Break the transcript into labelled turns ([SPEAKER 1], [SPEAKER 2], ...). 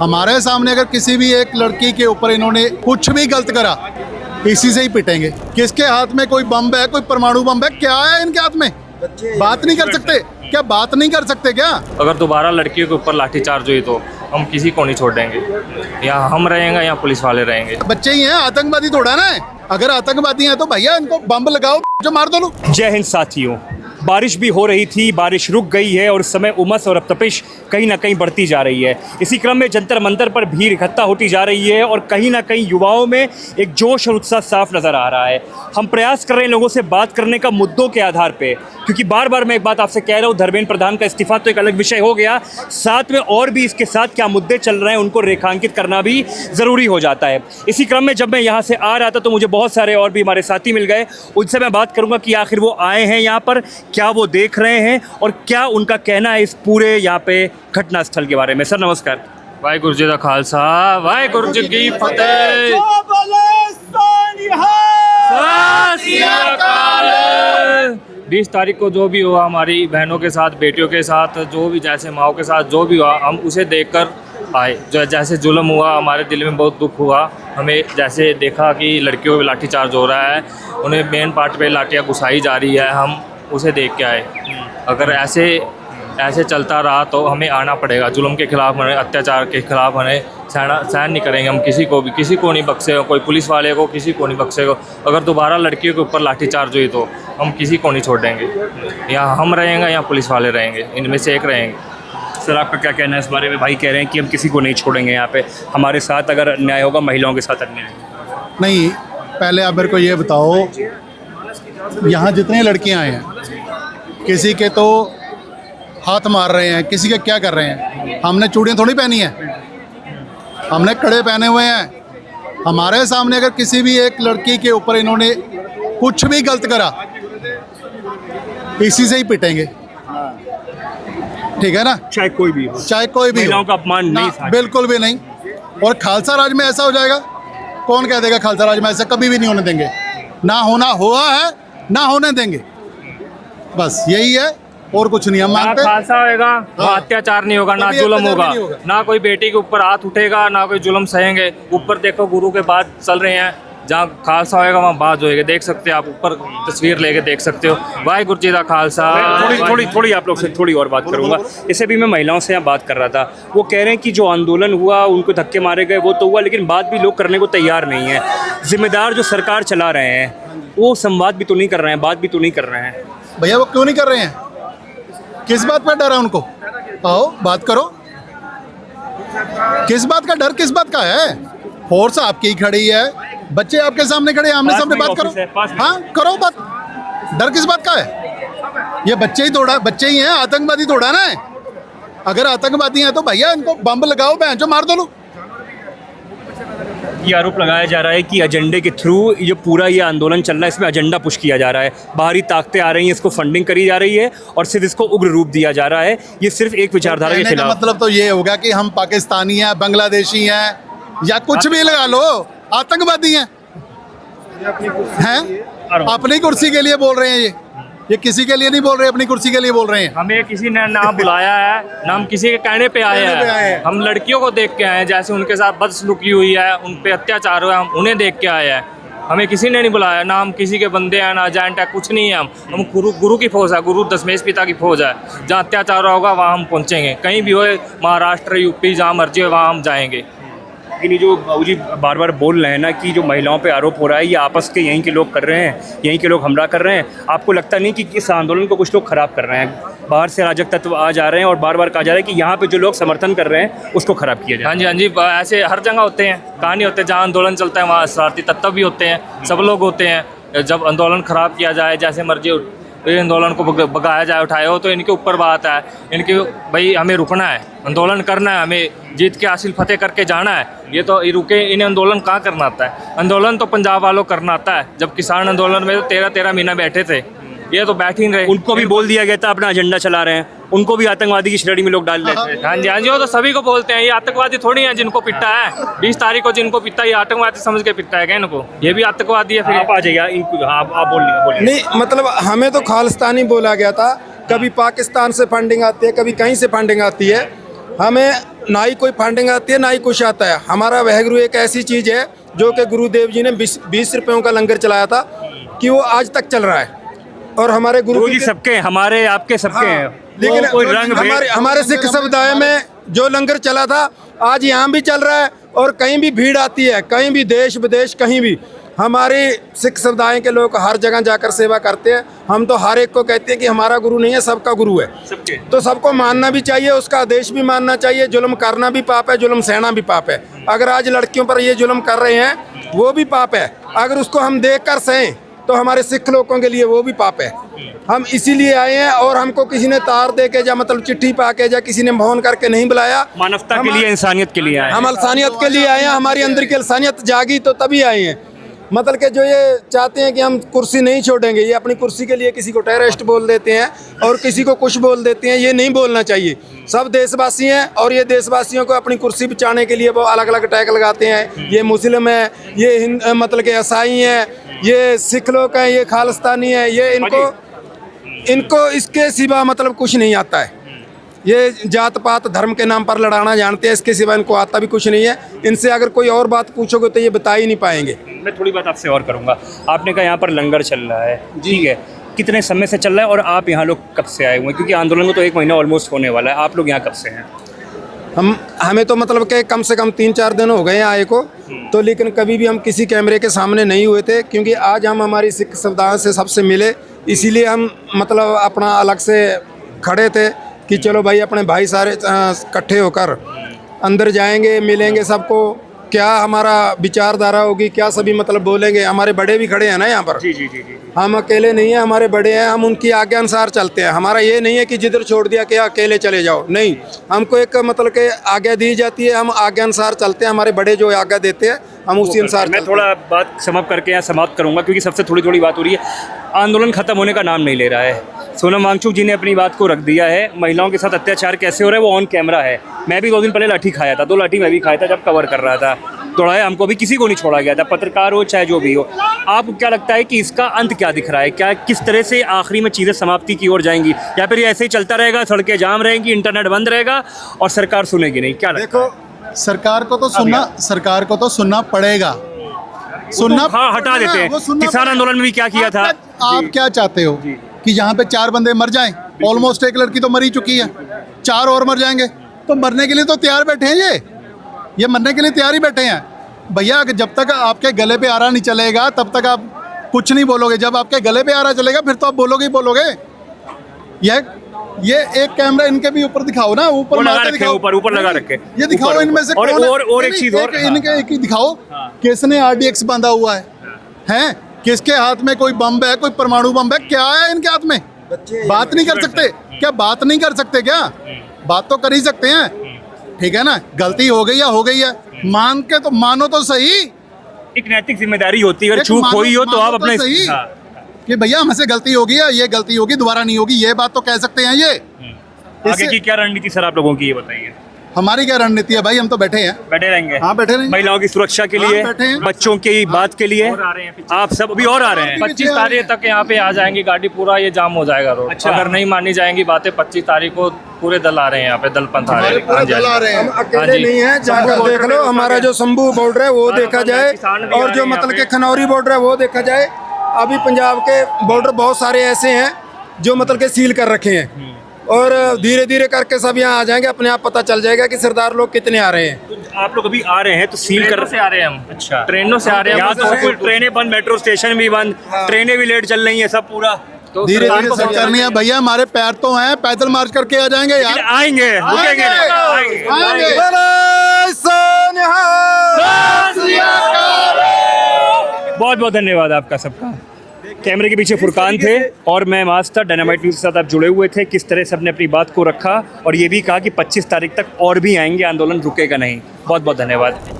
[SPEAKER 1] हमारे सामने अगर किसी भी एक लड़की के ऊपर इन्होंने कुछ भी गलत करा, इसी से ही पिटेंगे। किसके हाथ में कोई बम है, कोई परमाणु बम है, क्या है इनके हाथ में? बात नहीं कर सकते क्या? बात नहीं कर सकते क्या?
[SPEAKER 2] अगर दोबारा लड़कियों के ऊपर लाठीचार्ज हुई तो हम किसी को नहीं छोड़ देंगे। या हम रहेंगे या पुलिस वाले रहेंगे।
[SPEAKER 1] बच्चे ही हैं, आतंकवादी थोड़ा ना है। अगर आतंकवादी हैं तो भैया इनको बम लगाओ, जो मार दो लोग।
[SPEAKER 3] जय हिंद साथियों, बारिश भी हो रही थी, बारिश रुक गई है और इस समय उमस और तपिश कहीं ना कहीं बढ़ती जा रही है। इसी क्रम में जंतर मंतर पर भीड़ इकट्ठा होती जा रही है और कहीं ना कहीं युवाओं में एक जोश और उत्साह साफ नज़र आ रहा है। हम प्रयास कर रहे हैं लोगों से बात करने का मुद्दों के आधार पे, क्योंकि बार बार मैं एक बात आपसे कह रहा हूँ, धर्मेंद्र प्रधान का इस्तीफा तो एक अलग विषय हो गया, साथ में और भी इसके साथ क्या मुद्दे चल रहे हैं उनको रेखांकित करना भी ज़रूरी हो जाता है। इसी क्रम में जब मैं यहाँ से आ रहा था तो मुझे बहुत सारे और भी हमारे साथी मिल गए। उनसे मैं बात करूँगा कि आखिर वो आए हैं यहाँ पर, क्या वो देख रहे हैं और क्या उनका कहना है इस पूरे यहाँ पे घटना स्थल के बारे में। सर नमस्कार।
[SPEAKER 2] वाहिगुरु जी का खालसा, वाहिगुरु जी की फतेह। 20 तारीख को जो भी हुआ हमारी बहनों के साथ, बेटियों के साथ, जो भी जैसे माओ के साथ जो भी हुआ, हम उसे देखकर आए। जो जैसे जुल्म हुआ हमारे दिल में बहुत दुख हुआ। हमें जैसे देखा कि लड़कियों पे लाठीचार्ज हो रहा है, उन्हें मेन पार्ट पे लाठियाँ घुसाई जा रही है, हम उसे देख के आए। अगर ऐसे चलता रहा तो हमें आना पड़ेगा। जुल्म के खिलाफ हमें, अत्याचार के खिलाफ हमें सहन नहीं करेंगे हम। किसी को नहीं बख्शेगा, कोई पुलिस वाले को किसी को नहीं बख्शेगा। अगर दोबारा लड़कियों के ऊपर लाठीचार्ज हुई तो हम किसी को नहीं छोड़ देंगे। या हम रहेंगे या पुलिस वाले रहेंगे, इनमें से एक रहेंगे।
[SPEAKER 3] सर आपका क्या कहना है इस बारे में? भाई कह रहे हैं कि हम किसी को नहीं छोड़ेंगे, यहाँ पे हमारे साथ अगर अन्याय होगा महिलाओं के साथ अन्याय।
[SPEAKER 1] नहीं, पहले आप मेरे को ये बताओ, यहाँ जितने लड़कियाँ हैं, किसी के तो हाथ मार रहे हैं, किसी के क्या कर रहे हैं। हमने चूड़ियाँ थोड़ी पहनी हैं, हमने कड़े पहने हुए हैं। हमारे सामने अगर किसी भी एक लड़की के ऊपर इन्होंने कुछ भी गलत करा, इसी से ही पिटेंगे। ठीक है ना?
[SPEAKER 3] चाहे कोई भी हो,
[SPEAKER 1] चाहे कोई भी
[SPEAKER 3] महिलाओं
[SPEAKER 1] हो।
[SPEAKER 3] का अपमान नहीं,
[SPEAKER 1] बिल्कुल भी नहीं। और खालसा राज में ऐसा हो जाएगा, कौन कह देगा खालसा राज में ऐसा कभी भी नहीं होने देंगे। ना होना हुआ है, ना होने देंगे, बस यही है और कुछ नहीं। हम मानते
[SPEAKER 2] खालसा होएगा वहाँ अत्याचार नहीं होगा, ना जुल्म होगा, ना कोई बेटी के ऊपर हाथ उठेगा, ना कोई जुल्म सहेंगे। ऊपर देखो गुरु के बाद चल रहे हैं, जहाँ खालसा होएगा वहाँ बात होएगी। देख सकते हो आप, ऊपर तस्वीर लेके देख सकते हो। वाहिगुरु जी का खालसा।
[SPEAKER 3] थोड़ी आप लोग से थोड़ी और बात करूंगा। इससे भी मैं महिलाओं से यहाँ बात कर रहा था, वो कह रहे हैं कि जो आंदोलन हुआ, उनको धक्के मारे गए, वो तो हुआ, लेकिन बात भी लोग करने को तैयार नहीं है। जिम्मेदार जो सरकार चला रहे हैं वो संवाद भी तो नहीं कर रहे हैं, बात भी तो नहीं कर रहे हैं।
[SPEAKER 1] भैया वो क्यों नहीं कर रहे हैं? किस बात पर डर है उनको? आओ बात करो। किस बात का डर, किस बात का है? फोर्स आपकी ही खड़ी है, बच्चे आपके सामने खड़े, आमने सामने बात करो। हाँ करो बात, डर किस बात का है? ये बच्चे ही हैं, आतंकवादी थोड़ा ना है। अगर आतंकवादी हैं तो भैया इनको बम लगाओ, बहन जो मार दो लोग।
[SPEAKER 3] ये आरोप लगाया जा रहा है कि एजेंडे के थ्रू ये पूरा ये आंदोलन चल रहा है, इसमें एजेंडा पुश किया जा रहा है, बाहरी ताकतें आ रही हैं, इसको फंडिंग करी जा रही है और सिर्फ इसको उग्र रूप दिया जा रहा है। ये सिर्फ एक विचारधारा के खिलाफ।
[SPEAKER 1] मतलब तो ये होगा कि हम पाकिस्तानी हैं, बांग्लादेशी हैं, या कुछ भी लगा लो, आतंकवादी हैं। अपनी कुर्सी के लिए बोल रहे हैं ये किसी के लिए नहीं बोल रहे, अपनी कुर्सी के लिए बोल रहे हैं।
[SPEAKER 2] हमें किसी ने ना बुलाया है, ना हम किसी के कहने पे आए हैं। हम लड़कियों को देख के आए हैं, जैसे उनके साथ बदसलूकी हुई है, उन पे अत्याचार हुआ है, हम उन्हें देख के आए हैं। हमें किसी ने नहीं बुलाया, ना हम किसी के बंदे हैं, ना एजेंट है, कुछ नहीं है। हम गुरु की फौज है, गुरु दशमेश पिता की फौज है। जहाँ अत्याचार होगा वहाँ हम पहुँचेंगे, कहीं भी हो, महाराष्ट्र, यूपी, जहाँ मर्जी हो वहाँ हम जाएंगे।
[SPEAKER 3] लेकिन ये जो बाबूजी बार बार बोल रहे हैं ना कि जो महिलाओं पे आरोप हो रहा है, ये आपस के यहीं के लोग कर रहे हैं, यहीं के लोग हमला कर रहे हैं, आपको लगता नहीं कि इस आंदोलन को कुछ लोग खराब कर रहे हैं? बाहर से अराजक तत्व आ जा रहे हैं और बार बार कहा जा रहा है कि यहाँ पे जो लोग समर्थन कर रहे हैं उसको खराब किया जाए।
[SPEAKER 2] हाँ जी, ऐसे हर जगह होते हैं, कहानी होते हैं। जहाँ आंदोलन चलता है वहाँ शरारती तत्व भी होते हैं, सब लोग होते हैं। जब आंदोलन खराब किया जाए, जैसे मर्जी आंदोलन को भगाया जाए, उठाए हो, तो इनके ऊपर बात है। इनके भाई हमें रुकना है, आंदोलन करना है, हमें जीत के हासिल फतेह करके जाना है। ये तो रुके, इन्हें आंदोलन कहाँ करना आता है? आंदोलन तो पंजाब वालों करना आता है। जब किसान आंदोलन में तो 13-13 महीना बैठे थे, ये तो बैठ ही नहीं रहे।
[SPEAKER 3] उनको भी बोल दिया गया था अपना एजेंडा चला रहे हैं, उनको भी आतंकवादी की श्रेणी में लोग डाल देते हैं।
[SPEAKER 2] हाँ जी, वो तो सभी को बोलते हैं। ये आतंकवादी थोड़ी है जिनको पिटा है 20 तारीख को, जिनको पिटा ये आतंकवादी समझ के पिटा है क्या इनको? ये भी आतंकवादी है। फिर
[SPEAKER 3] आप आ जाइए इनको, आप बोलिए।
[SPEAKER 4] नहीं मतलब हमें तो खालिस्तानी बोला गया था। कभी पाकिस्तान से फंडिंग आती है, कभी कहीं से फंडिंग आती है। हमें ना ही कोई फंडिंग आती है ना ही कुछ आता है। हमारा वाहेगुरु एक ऐसी चीज़ है जो कि गुरुदेव जी ने 20 रुपयों का लंगर चलाया था कि वो आज तक चल रहा है। और हमारे गुरु
[SPEAKER 3] जी सबके हमारे आपके सबके हैं,
[SPEAKER 4] लेकिन
[SPEAKER 3] कोई रंग
[SPEAKER 4] हमारे सिख समुदाय में जो लंगर चला था आज यहाँ भी चल रहा है। और कहीं भी भीड़ आती है, कहीं भी देश विदेश कहीं भी हमारे सिख समुदाय के लोग हर जगह जाकर सेवा करते हैं। हम तो हर एक को कहते हैं कि हमारा गुरु नहीं है, सबका गुरु है। तो सबको मानना भी चाहिए, उसका आदेश भी मानना चाहिए। जुल्म करना भी पाप है, जुल्म सहना भी पाप है। अगर आज लड़कियों पर ये जुल्म कर रहे हैं वो भी पाप है। अगर उसको हम देख कर सहें तो हमारे सिख लोगों के लिए वो भी पाप है। हम इसीलिए आए हैं और हमको किसी ने तार दे के या मतलब चिट्ठी पा के या किसी ने फोन करके नहीं बुलाया।
[SPEAKER 3] मानवता के लिए, इंसानियत के लिए आए,
[SPEAKER 4] हम इंसानियत के लिए आए हैं। हमारी अंदर की इंसानियत जागी तो तभी आए हैं। मतलब कि जो ये चाहते हैं कि हम कुर्सी नहीं छोड़ेंगे, ये अपनी कुर्सी के लिए किसी को टेररिस्ट बोल देते हैं और किसी को कुछ बोल देते हैं। ये नहीं बोलना चाहिए। सब देशवासी हैं और ये देशवासियों को अपनी कुर्सी बचाने के लिए वो अलग अलग टैग लगाते हैं। ये मुस्लिम है, ये मतलब के ईसाई हैं, ये सिख लोग हैं, ये खालिस्तानी है। ये इनको इसके सिवा मतलब कुछ नहीं आता है। ये जात पात धर्म के नाम पर लड़ाना जानते हैं, इसके सिवा इनको आता भी कुछ नहीं है। इनसे अगर कोई और बात पूछोगे तो ये बता ही नहीं पाएंगे।
[SPEAKER 3] मैं थोड़ी बात आपसे और करूंगा। आपने कहा यहाँ पर लंगर चल रहा है, ठीक है, कितने समय से चल रहा है और आप यहाँ लोग कब से आए हुए हैं? क्योंकि आंदोलन को तो 1 महीना ऑलमोस्ट होने वाला है, आप लोग यहाँ कब से हैं?
[SPEAKER 4] हमें तो मतलब कि कम से कम 3-4 दिन हो गए हैं आए को। तो लेकिन कभी भी हम किसी कैमरे के सामने नहीं हुए थे, क्योंकि आज हम हमारी सिख समुदाय से सबसे मिले, इसीलिए हम मतलब अपना अलग से खड़े थे कि चलो भाई अपने भाई सारे इकट्ठे होकर अंदर जाएंगे, मिलेंगे सबको, क्या हमारा विचारधारा होगी, क्या सभी मतलब बोलेंगे। हमारे बड़े भी खड़े हैं ना यहाँ पर। जी। हम अकेले नहीं हैं, हमारे बड़े हैं, हम उनकी आज्ञा अनुसार चलते हैं। हमारा ये नहीं है कि जिधर छोड़ दिया कि अकेले चले जाओ, नहीं। हमको एक मतलब के आज्ञा दी जाती है, हम आज्ञा अनुसार चलते हैं। हमारे बड़े जो आज्ञा देते हैं हम उसी अनुसार।
[SPEAKER 3] मैं थोड़ा बात समाप्त करके यहाँ समाप्त करूँगा, क्योंकि सबसे थोड़ी बात हो रही है। आंदोलन खत्म होने का नाम नहीं ले रहा है। सोनम वांगचुक जी ने अपनी बात को रख दिया है। महिलाओं के साथ अत्याचार कैसे हो रहा है वो ऑन कैमरा है। मैं भी 2 दिन पहले लाठी खाया था, 2 लाठी मैं भी खाया था जब कवर कर रहा था। दौड़ाया हमको भी, किसी को नहीं छोड़ा गया था, पत्रकार हो चाहे जो भी हो। आपको क्या लगता है कि इसका अंत क्या दिख रहा है? क्या किस तरह से आखिरी में चीज़ें समाप्ति की ओर जाएंगी, या फिर ये ऐसे ही चलता रहेगा, सड़कें जाम रहेंगी, इंटरनेट बंद रहेगा और सरकार सुनेगी नहीं? क्या लगता है?
[SPEAKER 1] सरकार को तो सुनना पड़ेगा। सुनना,
[SPEAKER 3] हाँ, हटा देते हैं। किसान आंदोलन में भी क्या किया था?
[SPEAKER 1] आप क्या चाहते हो कि यहाँ पे 4 बंदे मर जाएं? ऑलमोस्ट एक लड़की तो मर ही चुकी है, 4 और मर जाएंगे। तो मरने के लिए तो तैयार बैठे हैं, ये मरने के लिए तैयार ही बैठे हैं भैया। जब तक आपके गले पे आरा नहीं चलेगा तब तक आप कुछ नहीं बोलोगे। जब आपके गले पे आरा चलेगा फिर तो आप बोलोगे ही बोलोगे। ये एक कैमरा इनके भी ऊपर दिखाओ ना, ऊपर
[SPEAKER 3] लगा रखे, ऊपर लगा रखे।
[SPEAKER 1] ये दिखाओ इनमें से कौन है?
[SPEAKER 3] और एक चीज और,
[SPEAKER 1] इनके एक ही दिखाओ, किसने RDX बांधा हुआ है? किसके हाथ में कोई बम है, कोई परमाणु बम है? क्या है इनके हाथ में? बात नहीं कर सकते क्या? बात नहीं कर सकते क्या? बात तो कर ही सकते हैं, ठीक है ना? गलती हो गई है, मान के तो मानो तो सही।
[SPEAKER 3] एक नैतिक जिम्मेदारी होती है, अगर चूक हुई हो तो आप अपने
[SPEAKER 1] सही कि भैया हमसे गलती होगी है, ये गलती होगी, दोबारा नहीं होगी, ये बात तो कह सकते हैं। ये
[SPEAKER 3] आगे की क्या रणनीति सर आप लोगों की, ये बताइए।
[SPEAKER 1] हमारी क्या रणनीति है भाई? हम तो बैठे रहेंगे। हाँ, बैठे रहेंगे।
[SPEAKER 3] महिलाओं की सुरक्षा के लिए, बच्चों की बात के लिए आप सब अभी और आ रहे हैं।
[SPEAKER 2] 25 तारीख तक यहाँ पे आ जाएंगी गाड़ी, पूरा ये जाम हो जाएगा रोड।
[SPEAKER 3] अच्छा।
[SPEAKER 2] अगर नहीं मानी जाएंगी बातें, 25 तारीख को पूरे दल आ रहे हैं यहाँ पे, दल पंथ आ रहे हैं।
[SPEAKER 4] हम अकेले नहीं है, जाकर देख लो। हमारा जो शंभू बॉर्डर है वो देखा जाए, और जो मतलब के खनौरी बॉर्डर है वो देखा जाए। अभी पंजाब के बॉर्डर बहुत सारे ऐसे हैं जो मतलब के सील कर रखे हैं, और धीरे धीरे करके सब यहाँ आ जाएंगे। अपने आप पता चल जाएगा कि सरदार लोग कितने आ रहे हैं।
[SPEAKER 3] तो आप लोग अभी आ रहे हैं तो सील कर
[SPEAKER 2] से आ रहे हैं हम।
[SPEAKER 3] अच्छा,
[SPEAKER 2] ट्रेनों से आ रहे हैं।
[SPEAKER 3] यहाँ तो सब कुछ ट्रेनें बंद, मेट्रो स्टेशन भी बंद, ट्रेनें भी लेट चल रही है, सब पूरा
[SPEAKER 2] तो
[SPEAKER 1] धीरे धीरे सब करनी है भैया। हमारे पैर तो हैं, पैदल मार्च करके आ जाएंगे यार।
[SPEAKER 3] आएंगे, रुकेंगे नहीं। बहुत बहुत धन्यवाद आपका सबका। कैमरे के पीछे फुरकान थे और मैं मास्टर डायनामाइट न्यूज़ के साथ आप जुड़े हुए थे। किस तरह से अपने अपनी बात को रखा और ये भी कहा कि 25 तारीख तक और भी आएंगे, आंदोलन रुकेगा नहीं। बहुत बहुत धन्यवाद।